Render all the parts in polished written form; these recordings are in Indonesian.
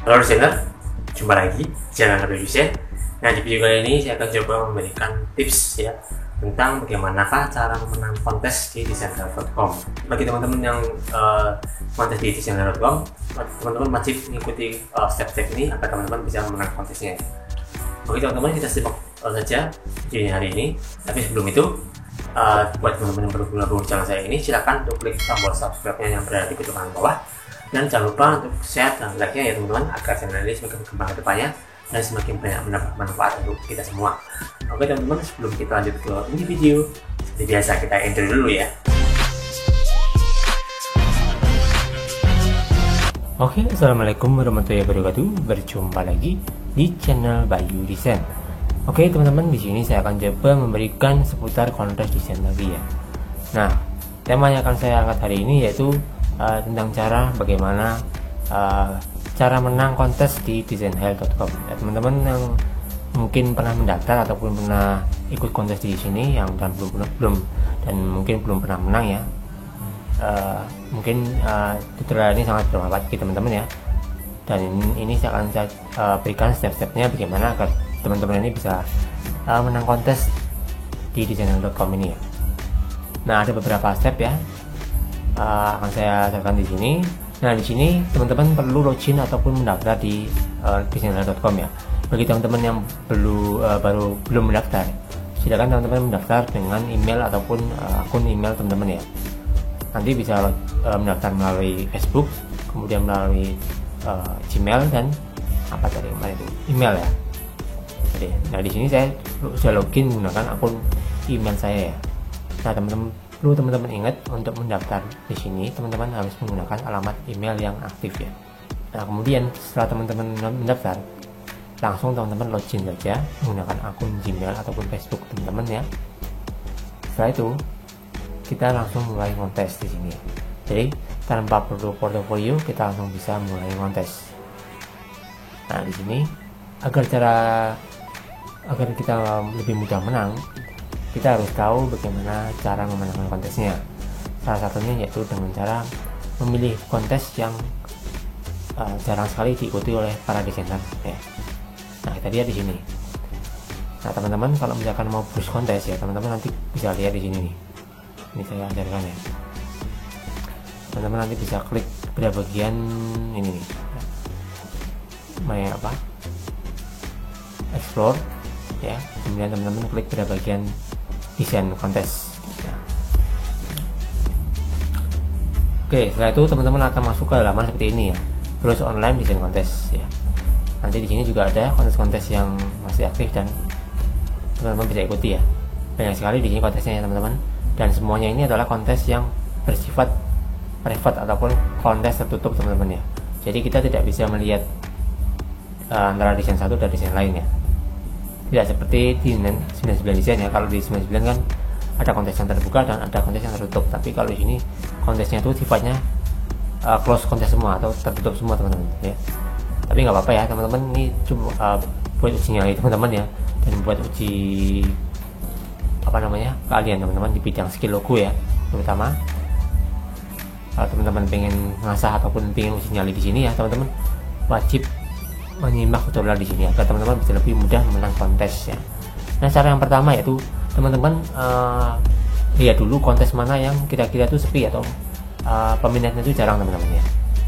Halo listener, jumpa lagi channel Review Desain. Nah, di video kali ini saya akan coba memberikan tips ya tentang bagaimanakah cara menang kontes di desainer.com. Bagi teman-teman yang kontes di desainer.com, teman-teman wajib mengikuti step-step ini agar teman-teman bisa menang kontesnya. Oke teman-teman, kita simak saja video hari ini. Tapi sebelum itu, buat teman-teman yang baru gabung channel saya ini, silakan untuk klik tombol subscribe-nya yang berada di pintu kanan bawah. Dan jangan lupa untuk share dan like-nya ya teman-teman, agar channel ini semakin berkembang ke depannya dan semakin banyak mendapat manfaat untuk kita semua. Oke teman-teman, sebelum kita lanjut ke ini video, seperti biasa kita intro dulu ya. Oke, assalamualaikum warahmatullahi wabarakatuh. Berjumpa lagi di channel Bayu Desain. Oke teman-teman, di sini saya akan coba memberikan seputar kontes desain lagi ya. Nah, tema yang akan saya angkat hari ini yaitu tentang bagaimana cara menang kontes di desainhell.com. Ya, teman-teman yang mungkin pernah mendaftar ataupun pernah ikut kontes di sini yang mungkin belum pernah menang ya, mungkin tutorial ini sangat bermanfaat bagi teman-teman ya. Dan ini saya akan berikan step-stepnya bagaimana agar teman-teman ini bisa menang kontes di desainhell.com ini ya. Nah, ada beberapa step ya, akan saya jelaskan di sini. Nah, di sini teman-teman perlu login ataupun mendaftar di desainhell.com ya. Bagi teman-teman yang belum mendaftar, silakan teman-teman mendaftar dengan email ataupun akun email teman-teman ya. Nanti bisa mendaftar melalui Facebook, kemudian melalui Gmail dan email ya. Jadi, nah di sini saya sudah login menggunakan akun email saya ya. Nah, teman-teman ingat, untuk mendaftar di sini teman-teman harus menggunakan alamat email yang aktif ya. Nah, kemudian setelah teman-teman mendaftar, langsung teman-teman login saja menggunakan akun Gmail ataupun Facebook teman-teman ya. Setelah itu kita langsung mulai kontes di sini ya. Jadi tanpa perlu portofolio, kita langsung bisa mulai kontes. Nah, di sini agar kita lebih mudah menang, kita harus tahu bagaimana cara memenangkan kontesnya. Salah satunya yaitu dengan cara memilih kontes yang jarang sekali diikuti oleh para desainer ya. Nah, kita lihat di sini. Nah, teman-teman kalau misalkan mau boost kontes ya, teman-teman nanti bisa lihat di sini nih. Ini saya ajarkan ya. Teman-teman nanti bisa klik pada bagian ini nih. Explore ya. Kemudian teman-teman klik pada bagian desain kontes ya. Oke, setelah itu teman-teman akan masuk ke halaman seperti ini ya, terus online desain kontes ya. Nanti di sini juga ada kontes-kontes yang masih aktif dan teman-teman bisa ikuti ya. Banyak sekali di sini kontesnya ya teman-teman, dan semuanya ini adalah kontes yang bersifat private ataupun kontes tertutup teman-teman ya. Jadi kita tidak bisa melihat antara desain satu dan desain lain ya. Tidak seperti di 99 desain ya. Kalau di 99 kan ada kontes yang terbuka dan ada kontes yang tertutup. Tapi kalau di sini kontesnya itu sifatnya close kontes semua atau tertutup semua teman-teman ya. Tapi nggak apa-apa ya teman-teman, ini cuma buat uji nyali teman-teman ya, dan buat uji kalian teman-teman di bidang skill logo ya. Terutama kalau teman-teman pengen ngasah ataupun pengen uji nyali di sini ya, teman-teman wajib menyimak tutorial di sini agar teman-teman bisa lebih mudah menang kontes ya. Nah, cara yang pertama yaitu teman-teman lihat dulu kontes mana yang kira-kira itu sepi atau peminatnya itu jarang teman-teman ya.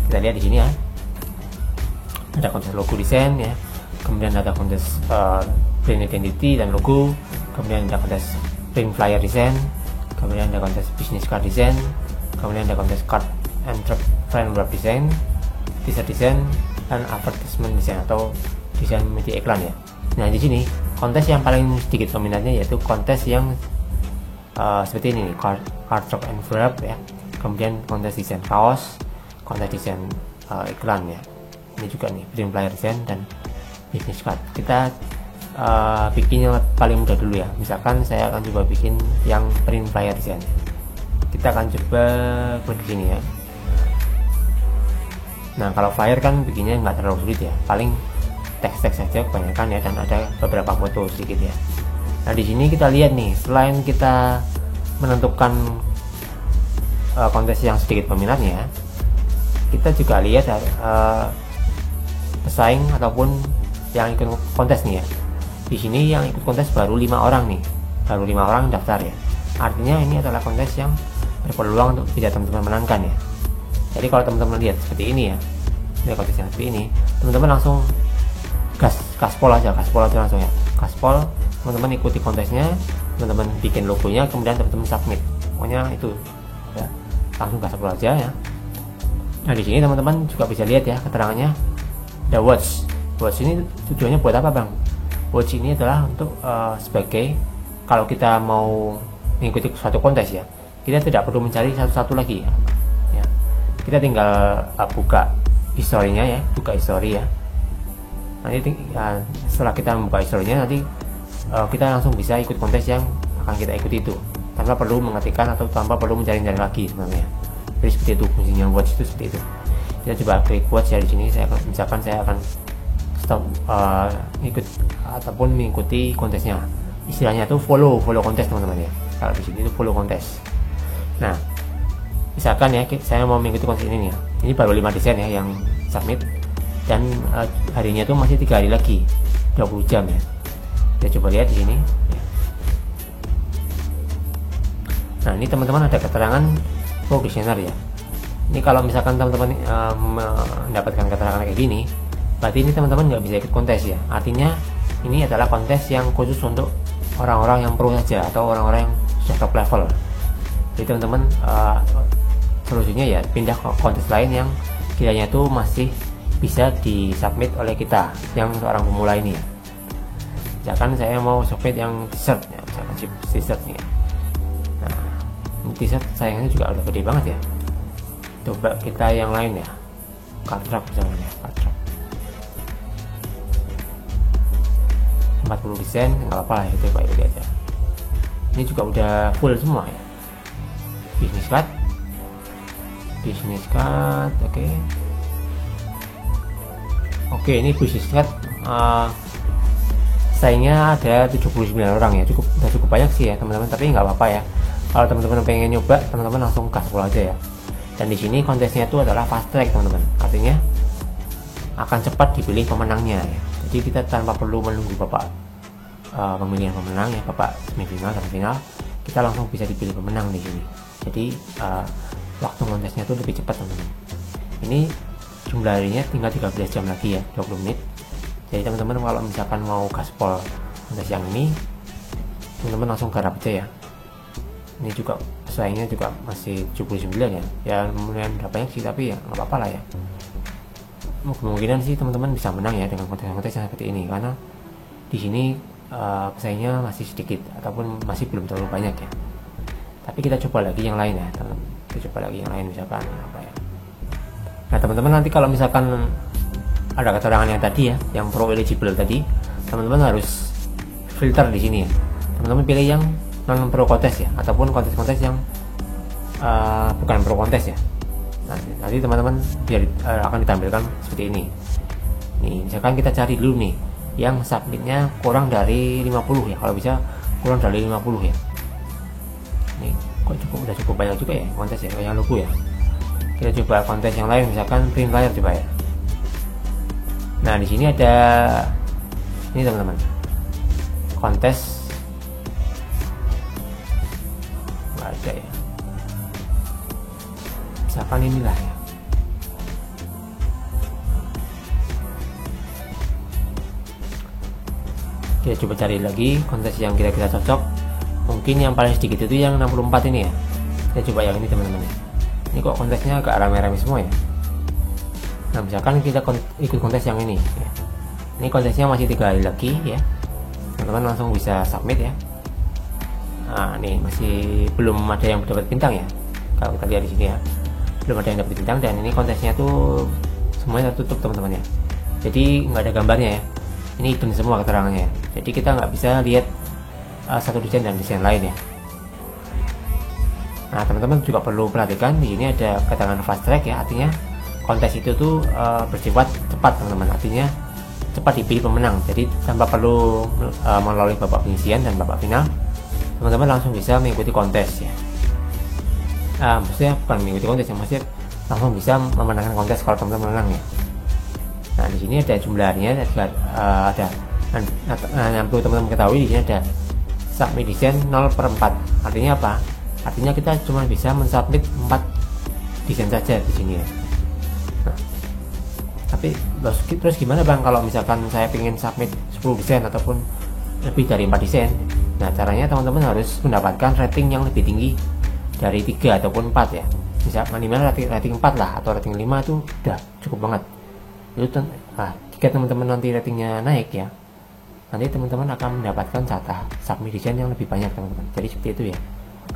Kita lihat di sini ya. Ada kontes logo desain ya, kemudian ada kontes brand identity dan logo, kemudian ada kontes print flyer desain, kemudian ada kontes business card desain, kemudian ada kontes card and track framework design, t-shirt design, dan advertisement design atau desain media iklan ya. Nah, di sini kontes yang paling sedikit peminatnya yaitu kontes yang seperti ini nih, cardstock envelope ya, kemudian kontes desain kaos, kontes desain iklan ya. Ini juga nih print flyer design dan business card. Kita bikin yang paling mudah dulu ya. Misalkan saya akan coba bikin yang print flyer design. Kita akan coba klik di sini ya. Nah, kalau flyer kan bikinnya nggak terlalu sulit ya, paling teks-teks saja kebanyakan ya, dan ada beberapa foto sedikit ya. Nah, di sini kita lihat nih, selain kita menentukan kontes yang sedikit peminatnya, kita juga lihat pesaing ataupun yang ikut kontes nih ya. Di sini yang ikut kontes baru 5 orang nih, baru 5 orang daftar ya. Artinya ini adalah kontes yang berpeluang untuk bisa teman-teman menangkan ya. Jadi kalau teman-teman lihat seperti ini ya, ini kontes yang seperti ini, teman-teman langsung gaspol aja langsung ya, gaspol. Teman-teman ikuti kontesnya, teman-teman bikin logonya, kemudian teman-teman submit. Pokoknya itu ya, langsung gaspol aja ya. Nah di sini teman-teman juga bisa lihat ya keterangannya, the watch ini tujuannya buat apa bang? Watch ini adalah untuk sebagai kalau kita mau mengikuti suatu kontes ya, kita tidak perlu mencari satu-satu lagi ya. Kita tinggal buka historinya ya, buka history ya. Nanti setelah kita membuka historinya, nanti kita langsung bisa ikut kontes yang akan kita ikuti itu, tanpa perlu mengetikkan atau tanpa perlu mencari-cari lagi sebenarnya. Jadi seperti itu fungsinya watch itu, seperti itu. Kita coba klik watch ya di sini. Misalkan saya akan stop ikut ataupun mengikuti kontesnya. Istilahnya itu follow kontes teman-teman ya. Kalau di sini itu follow kontes. Nah, misalkan ya saya mau mengikuti kontes ini nih ya. Ini baru 5 desain ya yang submit, dan harinya itu masih 3 hari lagi, 20 jam ya. Kita coba lihat di sini. Nah, ini teman-teman ada keterangan questionnaire ya. Ini kalau misalkan teman-teman mendapatkan keterangan kayak gini, berarti ini teman-teman nggak bisa ikut kontes ya. Artinya ini adalah kontes yang khusus untuk orang-orang yang pro saja atau orang-orang yang sudah top level. Jadi teman-teman solusinya ya pindah ke kontes lain yang kiranya itu masih bisa disubmit oleh kita yang seorang pemula ini ya. Misalkan saya mau submit yang t-shirt ya, misalkan t-shirt nih ya. Nah, t-shirt sayangnya juga udah gede banget ya. Coba kita yang lain ya, cardrock misalnya ya, cardrock 40 desain nggak apa-apa lah, itu baik aja. Ini juga udah full semua ya. Business card, oke, ini business card saingnya ada 79 orang ya, udah cukup banyak sih ya teman-teman, tapi nggak apa-apa ya. Kalau teman-teman pengen nyoba, teman-teman langsung gaspol aja ya. Dan di sini kontesnya itu adalah fast track teman-teman, artinya akan cepat dipilih pemenangnya ya. Jadi kita tanpa perlu menunggu bapak pemilihan pemenang ya, bapak semifinal dan final, kita langsung bisa dipilih pemenang di sini. Jadi waktu kontesnya itu lebih cepat teman-teman. Ini jumlah harinya tinggal 13 jam lagi ya, 20 menit. Jadi teman-teman kalau misalkan mau gaspol kontes yang ini, teman-teman langsung garap aja ya. Ini juga saingnya juga masih 79 ya. Ya kemudian udah banyak sih, tapi ya nggak apa-apa lah ya. Kemungkinan sih teman-teman bisa menang ya dengan kontes-kontes yang seperti ini, karena di sini pesaingnya masih sedikit ataupun masih belum terlalu banyak ya. Tapi kita coba lagi yang lain ya teman. Kita coba lagi yang lain, misalkan apa ya. Nah teman-teman, nanti kalau misalkan ada keterangan yang tadi ya, yang pro eligible tadi, teman-teman harus filter di sini ya. Teman-teman pilih yang non pro kontes ya, ataupun kontes-kontes yang bukan pro kontes ya. Nanti teman-teman biar akan ditampilkan seperti ini. Nih, misalkan kita cari dulu nih yang submitnya kurang dari 50 ya, kalau bisa kurang dari 50 ya. Nih, kok udah cukup banyak juga ya kontes ya, yang logo ya. Kita coba kontes yang lain, misalkan print flyer coba ya. Nah, di sini ada ini teman-teman. Kontes nggak ada ya. Misalkan inilah ya. Kita coba cari lagi kontes yang kira-kira cocok. Mungkin yang paling sedikit itu yang 64 ini ya. Kita coba yang ini teman-teman ya. Ini kok kontesnya agak rame-rame semua ya. Nah misalkan kita ikut kontes yang ini ya. Ini kontesnya masih 3 hari lagi ya. Teman-teman langsung bisa submit ya. Nah ini masih belum ada yang dapat bintang ya. Kalau kita lihat di sini ya, belum ada yang dapat bintang, dan ini kontesnya tuh semuanya tertutup teman-teman ya. Jadi nggak ada gambarnya ya. Ini hidden semua keterangannya. Jadi kita nggak bisa lihat satu desain dan desain lain ya. Nah teman-teman juga perlu perhatikan di sini ada keterangan fast track ya, artinya kontes itu tuh bersifat cepat teman-teman, artinya cepat dipilih pemenang. Jadi tanpa perlu melalui babak penyisian dan babak final, teman-teman langsung bisa mengikuti kontes ya. Maksudnya bukan mengikuti kontes ya, maksudnya langsung bisa memenangkan kontes kalau teman-teman menang ya. Nah di sini ada jumlahnya, ada yang perlu teman-teman ketahui di sini ada submit desain 0/4. Artinya apa? Artinya kita cuma bisa mensubmit 4 desain saja di sini ya. Nah, tapi terus gimana Bang kalau misalkan saya ingin submit 10 desain ataupun lebih dari 4 desain? Nah, caranya teman-teman harus mendapatkan rating yang lebih tinggi dari 3 ataupun 4 ya. Bisa minimal rating 4 lah, atau rating 5 itu udah cukup banget. Itu jika teman-teman nanti ratingnya naik ya, nanti teman-teman akan mendapatkan jatah submit desain yang lebih banyak teman-teman. Jadi seperti itu ya.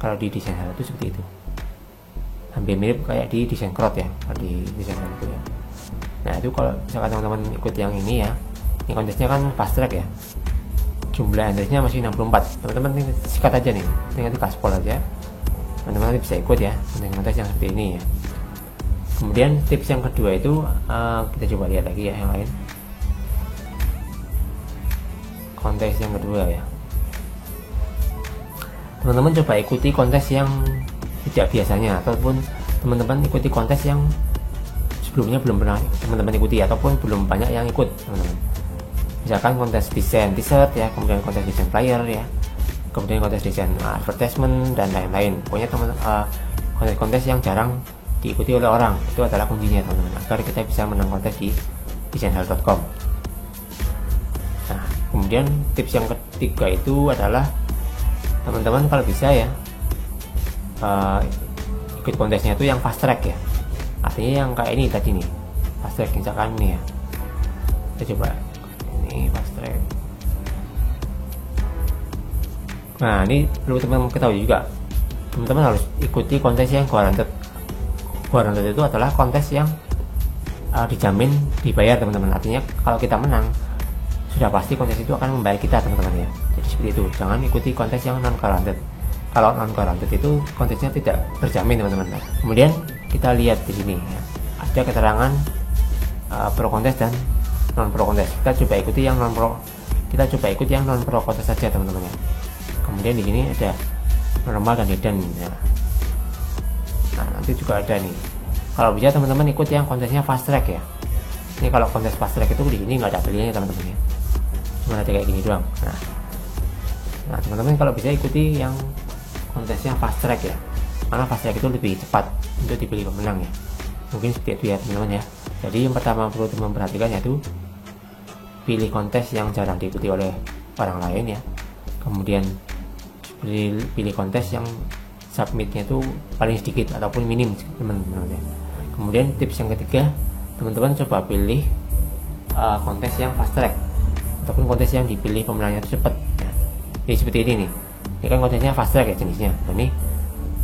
Kalau di desain hal itu seperti itu. Hampir mirip kayak di desain crowd ya, kalau di desain hal itu ya. Nah, itu kalau misalkan teman-teman ikut yang ini ya, ini kontesnya kan fast track ya. Jumlah entry-nya masih 64. Teman-teman sikat aja nih, tinggal di gaspol aja. Teman-teman nanti bisa ikut ya dengan kontes yang seperti ini ya. Kemudian tips yang kedua itu kita coba lihat lagi ya yang lain. Kontes yang kedua ya, teman-teman coba ikuti kontes yang tidak biasanya, ataupun teman-teman ikuti kontes yang sebelumnya belum pernah teman-teman ikuti, ataupun belum banyak yang ikut teman-teman. Misalkan kontes desain t-shirt ya, kemudian kontes desain flyer ya, kemudian kontes desain advertisement dan lain-lain. Pokoknya kontes-kontes yang jarang diikuti oleh orang, itu adalah kuncinya teman-teman, agar kita bisa menang kontes di desainhal.com. Nah, kemudian tips yang ketiga itu adalah teman-teman kalau bisa ya ikut kontesnya itu yang fast track ya. Artinya yang kayak ini tadi nih, fast track misalkan nih ya. Kita coba ini fast track. Nah, ini perlu teman-teman ketahui juga. Teman-teman harus ikuti kontes yang guaranteed. Guaranteed itu adalah kontes yang dijamin dibayar teman-teman. Artinya kalau kita menang, sudah pasti kontes itu akan membayar kita teman-teman ya. Jadi seperti itu. Jangan ikuti kontes yang non guaranteed. Kalau non guaranteed itu kontesnya tidak terjamin teman-teman. Kemudian kita lihat di sini ya, ada keterangan pro kontes dan non pro kontes. Kita coba ikuti yang non pro. Kita coba ikuti yang non pro kontes saja teman-teman ya. Kemudian di sini ada normal dan hidden ya. Nah, nanti juga ada nih. Kalau bisa teman-teman ikut yang kontesnya fast track ya. Ini kalau kontes fast track itu di sini nggak ada pilihannya teman-teman ya. Cuma ada kayak gini doang. Nah, teman-teman kalau bisa ikuti yang kontesnya fast track ya. Karena fast track itu lebih cepat untuk dipilih pemenang ya. Mungkin seperti itu ya teman-teman ya. Jadi yang pertama perlu teman perhatikan yaitu pilih kontes yang jarang diikuti oleh orang lain ya. Kemudian pilih kontes yang submitnya itu paling sedikit ataupun minim teman-teman ya. Kemudian tips yang ketiga, teman-teman coba pilih kontes yang fast track ataupun kontes yang dipilih pemenangnya itu cepat ya. Jadi seperti ini nih, ini kan kontesnya fast track ya jenisnya. Nah, ini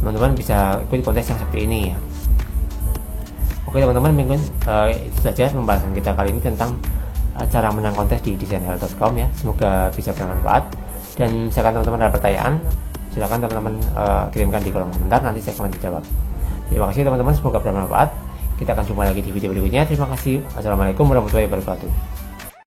teman-teman bisa ikut kontes yang seperti ini ya. Oke teman-teman, mungkin itu saja pembahasan kita kali ini tentang cara menang kontes di desainhal.com ya. Semoga bisa bermanfaat. Dan misalkan teman-teman ada pertanyaan, silakan teman-teman kirimkan di kolom komentar, nanti saya akan menjawab. Terima kasih teman-teman, semoga bermanfaat. Kita akan jumpa lagi di video berikutnya. Terima kasih. Assalamualaikum warahmatullahi wabarakatuh.